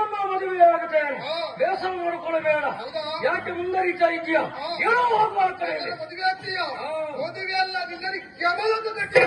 ನಿನ್ನನ್ನ ಮದುವೆ ಆಗುತ್ತೇನೆ. ಬೇಸರ ನೋಡಿಕೊಳ್ಳಬೇಡ. ಯಾಕೆ ಮುಂದರಿತಾ ಇದೆಯಾ? ಏನೋ ಹೋಗುವ ಕಡೆಯಲ್ಲಿ ಮದುವೆ ಆಗ್ತೀಯ? ಮದುವೆ ಅಲ್ಲ, ನಿನ್ನರಿಗೆ ಕೆಮಲನ್ನು ಕಟ್ಟಿ